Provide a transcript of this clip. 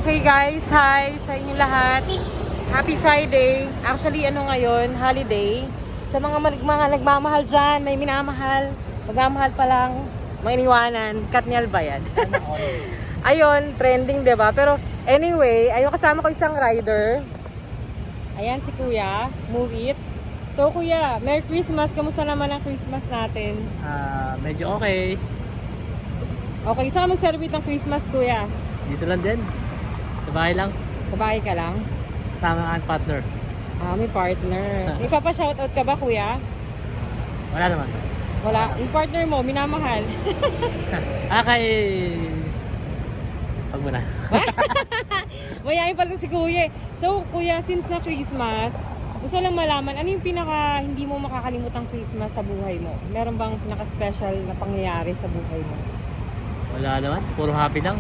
Okay guys, hi sa inyo lahat. Happy Friday. Actually, ngayon, holiday. Sa mga nagmamahal dyan, may minamahal. Magmamahal pa lang, mainiwanan. Katniel ba yan? Ayun, trending, diba? Pero anyway, ayun, kasama ko isang rider. Ayan si Kuya, Move It. So Kuya, Merry Christmas. Kamusta naman ang Christmas natin? Medyo okay. Okay, saan ka mag-celebrate ng Christmas, Kuya? Dito lang din. Sa bahay lang. Sa bahay ka lang? Sama ang partner. May partner. May papa-shoutout ka ba, Kuya? Wala naman. Wala. Yung partner mo, minamahal. Kay... Pag mo na. Mayayain pala si Kuya. So, Kuya, since na Christmas, gusto lang malaman, ano yung pinaka hindi mo makakalimutang Christmas sa buhay mo? Meron bang pinaka-special na pangyayari sa buhay mo? Wala naman. Puro happy lang.